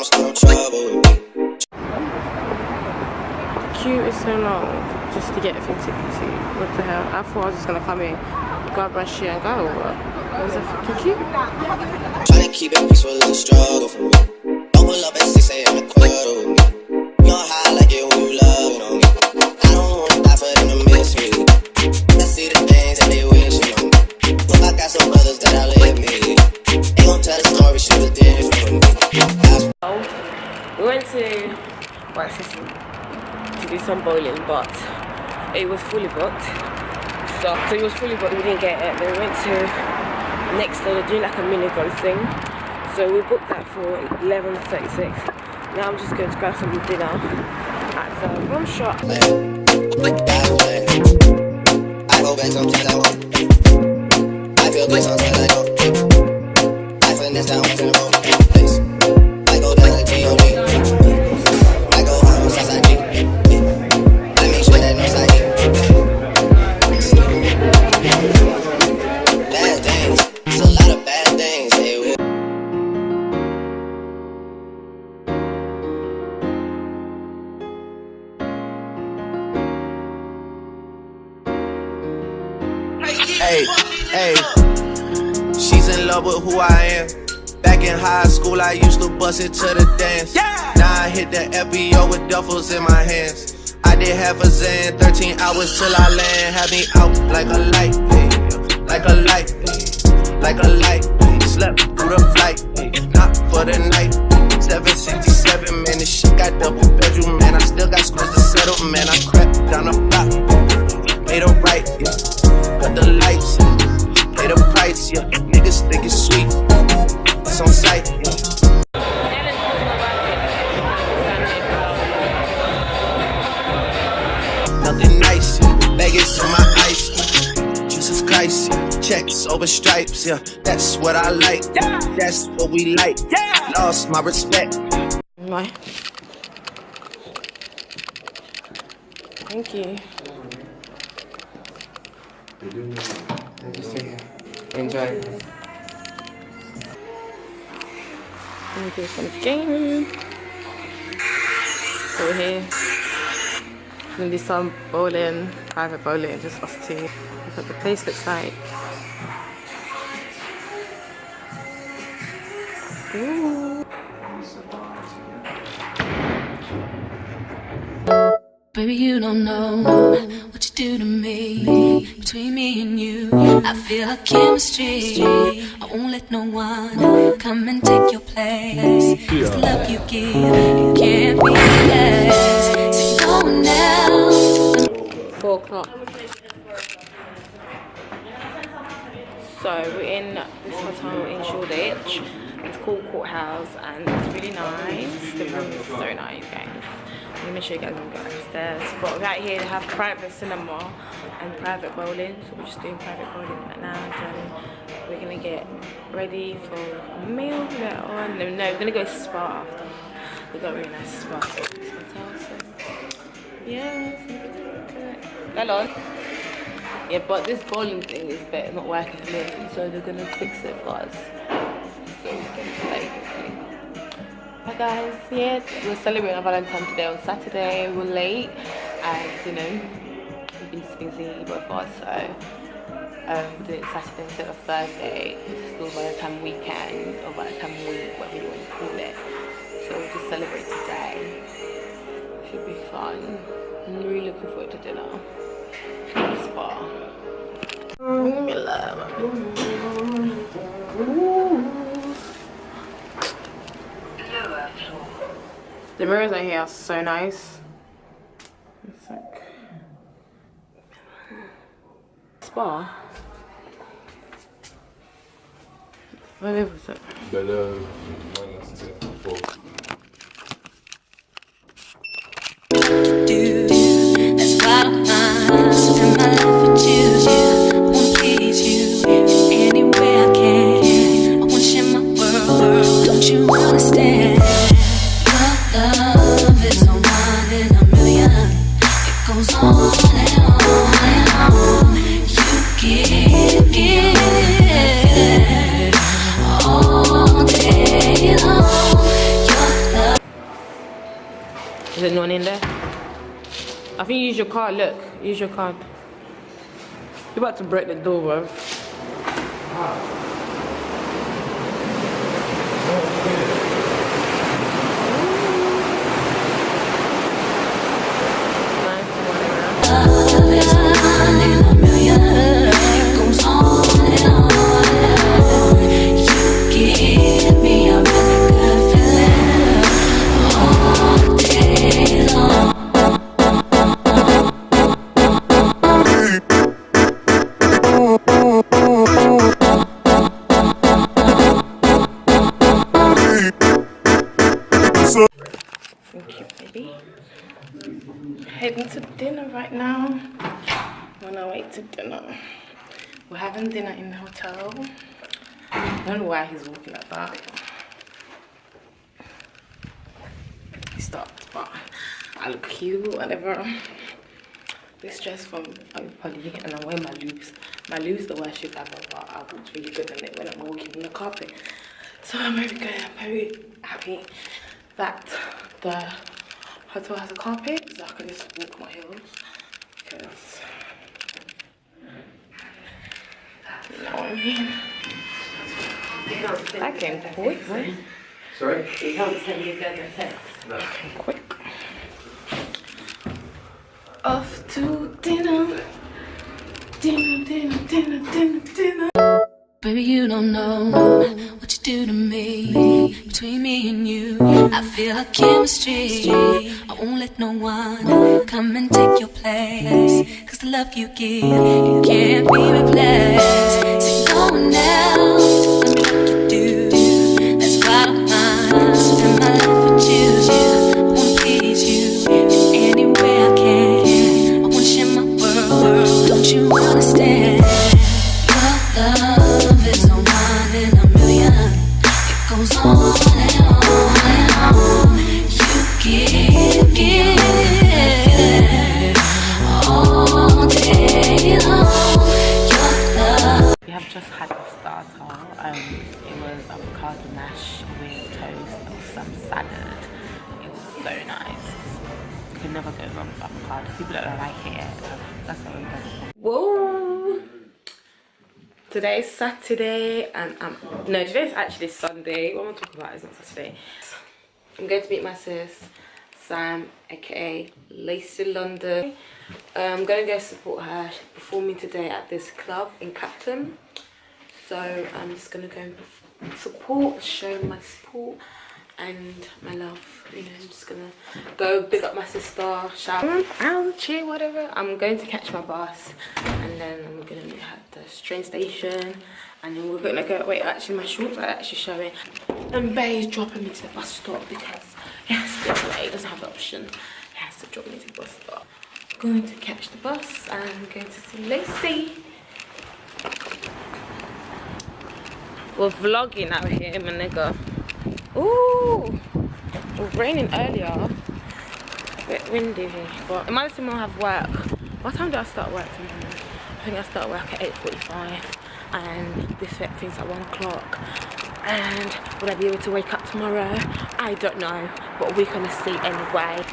I'ma start in trouble with me. Queue is so long just to get a thing to what the hell? I thought I was just gonna come in, grab my shit and go. It was a fucking queue. Trying to keep it peaceful is a struggle for me. Don't pull up at 6 a.m. to quarter with me. You know how I like it when you love it on me. I don't wanna die for them to miss me. I see the things that they wishing on me. Look, I got some brothers that outlive me. They gon' tell the story, shit was different with me. We went to to do some bowling, but it was fully booked. So it was fully booked, we didn't get it. Then we went to next door, they're doing like a mini golf thing. So we booked that for 11:36. Now I'm just going to grab some dinner at the rum shop. I go back sometimes I won't. I feel good sometimes I don't. I finesse down once in the wrong place. I go down like G.O.D. I go hard on Southside G. I make sure that no side G. Bad things, it's a lot of bad things. Hey, Hey, she's in love with who I am. Back in high school, I used to bust it to the dance. Now I hit the FBO with duffels in my hands. I did half a Zan, 13 hours till I land. Had me out like a light, like a light, like a light. Slept through the flight, not for the night. 767, man, this shit got double bedroom, man. I still got scores to settle, man. I crept down the block, made a right, got the lights, pay the price, yeah. Niggas think it's sweet, it's on sight, Nothing nice, Vegas on my ice, Jesus Christ, checks over stripes, yeah. That's what I like, that's what we like, lost my respect. Right. Thank you. Enjoy. Let me do some gaming. So we're here. We're gonna do some bowling, private bowling, just us two. That's what the place looks like. Ooh. Baby, you don't know what you do to me. Between me and you, I feel a chemistry. I won't let no one come and take your place. The love you give, it can't be replaced. Say no one else. 4 o'clock. So we're in this hotel in Shoreditch. It's called Courthouse and it's really nice. The room is so nice, guys. Let me show you guys when we go upstairs. But right here they have private cinema and private bowling. So we're just doing private bowling right now. So we're gonna get ready for a meal later on. No, we're gonna go spa after. We've got a really nice spa at this hotel. So yeah, hello. Yeah, but this bowling thing is not working for me, so they're gonna fix it for us. So we can play. Hi guys, yeah, we're celebrating our Valentine's Day on Saturday. We're late and you know we've been busy both of us, so we did it Saturday instead of Thursday. It's still Valentine's weekend or Valentine's week, whatever you want to call it. So we'll just celebrate today. Should be fun. I'm really looking forward to dinner. Spa. The mirrors out here are so nice. It's like spa. What is it? That's why I spend my life with you. I wanna please you any way I can. I wanna share my world. Don't you understand? Your love is a one in a million. It goes on and on and on. You give all day long. Your Is there no one in there? I think you use your card, look. Use your card. You're about to break the door, bro. Thank you, baby. Heading to dinner right now. On our way to dinner. We're having dinner in the hotel. I don't know why he's walking like that. He stopped, but I look cute, whatever. This dress from Polly, and I'm wearing my loops. My loops the worst shoes ever, but I look really good in it when I'm walking on the carpet. So I'm very good. I'm very happy that the hotel has a carpet, so I can just walk my heels. Because you know what I mean. That came quick, right? Sorry? You can't send your gun a text. No. Quick. Off to dinner. Dinner. Baby, you don't know what you do to me. Between me and you, I feel like chemistry. I won't let no one come and take your place. Cause the love you give, it can't be replaced. So no one else can do what you do. That's why I don't mind spend my life with you. I wanna please you in any way I can. I wanna share my world, don't you understand? Your love is a one in a million. It goes on and on and on. You give all day long. Your love. We have just had the starter. It was avocado mash with toast and some salad. It was so nice. You can never go wrong with avocado. People that don't like it, that's what I'm doing. Whoa! Today's Saturday and no, today's actually Sunday. What am I talking about? It's not Saturday. I'm going to meet my sis Sam, aka Lacey London. I'm going to go support her. She's performing today at this club in Clapton. So I'm just going to go and support, show my support and my love. You know, I'm just going to go big up my sister, shout out, cheer, whatever. I'm going to catch my bus and then I'm going to meet her at the train station. And then we're going to go, wait, actually my shorts are actually showing. And Bay is dropping me to the bus stop because he has to get away, he doesn't have the option. He has to drop me to the bus stop. I'm going to catch the bus and I'm going to see Lacey. We're vlogging out here, my nigga. Ooh, it was raining earlier. A bit windy here, but in my time I'll have work. What time do I start work tomorrow? I think I start work at 8:45 and this thing's at 1 o'clock. And will I be able to wake up tomorrow? I don't know, but we're gonna see anyway.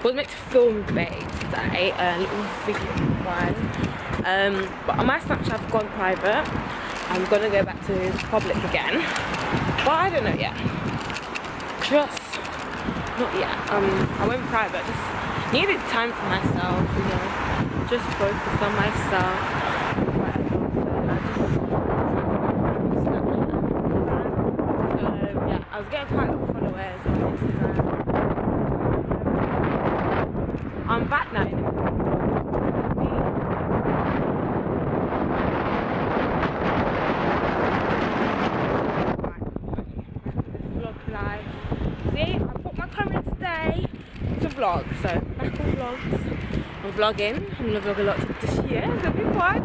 We're meant to film Bay today, a little video one. But on my Snapchat I've gone private. I'm gonna go back to public again, but I don't know yet. Just not yet. I went private. Just needed time for myself, you know. Just focus on myself. So yeah, I was getting quite a lot of followers on Instagram. I'm back now. Vlog, so back on vlogs. I'm vlogging. I'm gonna vlog a lot this year. It's gonna be fun.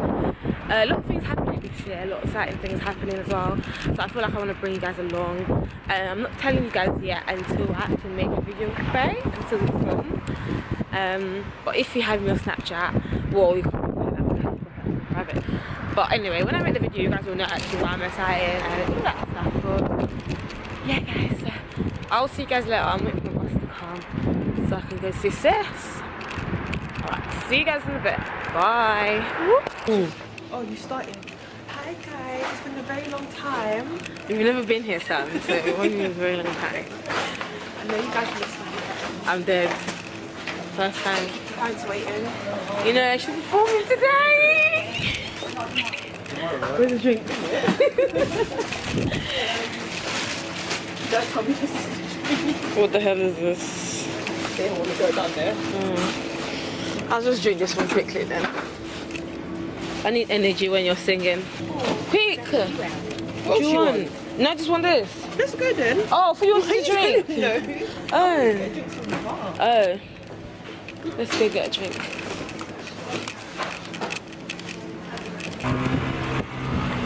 A lot of things happening this year. A lot of exciting things happening as well. So I feel like I want to bring you guys along. I'm not telling you guys yet until I actually make a video with Bay, until we film. But if you have me on Snapchat, well, you can't do that because it's private. But anyway, when I make the video, you guys will know actually why I'm excited and all that stuff. But yeah, guys, I'll see you guys later. I'm waiting for my bus to come. so I can go see sis. Alright, see you guys in a bit. Bye. Ooh. Oh, you started. Hi guys, it's been a very long time. You've never been here, Sam, so it won't be a very long time. I know you guys are listening. I'm dead. First time. Time's waiting. You know, she's performing today. Where's the drink? Don't tell me this is What the hell is this? they don't want to go down there. I'll just drink this one quickly then. I need energy when you're singing. Quick! What do you want? No, I just want this. Let's go then. Oh, for you want to drink? No. Oh. Oh. Let's go get a drink.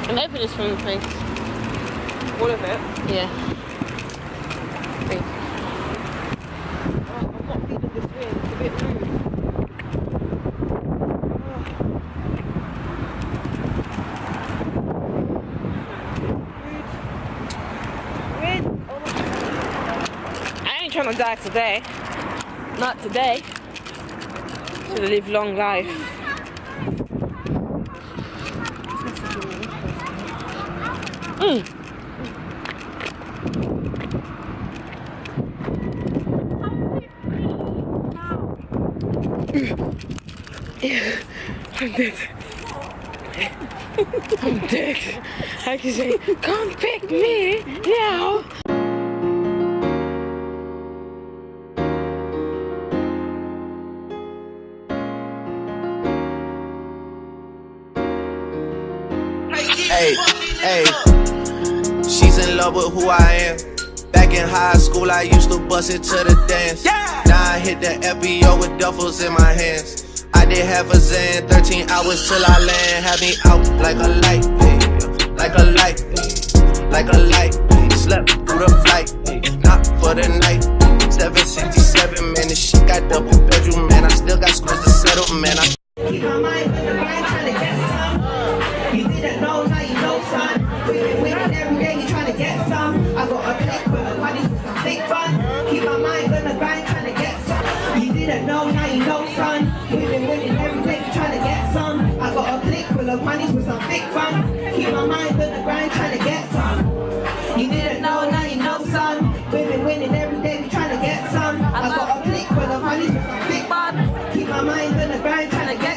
And open this from the place. All of it? Yeah. Thank you. Oh, I'm not feeling this wind. It's a bit rude. I ain't trying to die today. Not today. To live long life. I'm dead. I'm dead. I can say, come pick me now. Hey, hey, she's in love with who I am. Back in high school, I used to bust it to the dance. Now I hit the FBO with duffels in my hands. I did half a Zan, 13 hours till I land. Had me out like a light, babe. Like a light, babe. Like a light, babe. Slept through the flight, babe. Not for the night. 767, man, this shit got double bedroom, man. I still got scores to settle, man. Keep my mind on the grind, trying to get some. You didn't know, now you know, son. We've been winning every day, you trying to get some. I got a click with a buddy for some big fun. Keep my mind on the grind, trying to get some. You didn't know, now you know, son. We've been winning every day, you trying to get some. I got a click with a buddy for some big fun. Keep my mind on the grind, trying to get some. You didn't know, now you know, son. We've been winning every day, we trying to get some. I got a click with a buddy for some big fun. Keep my mind on the grind, trying to get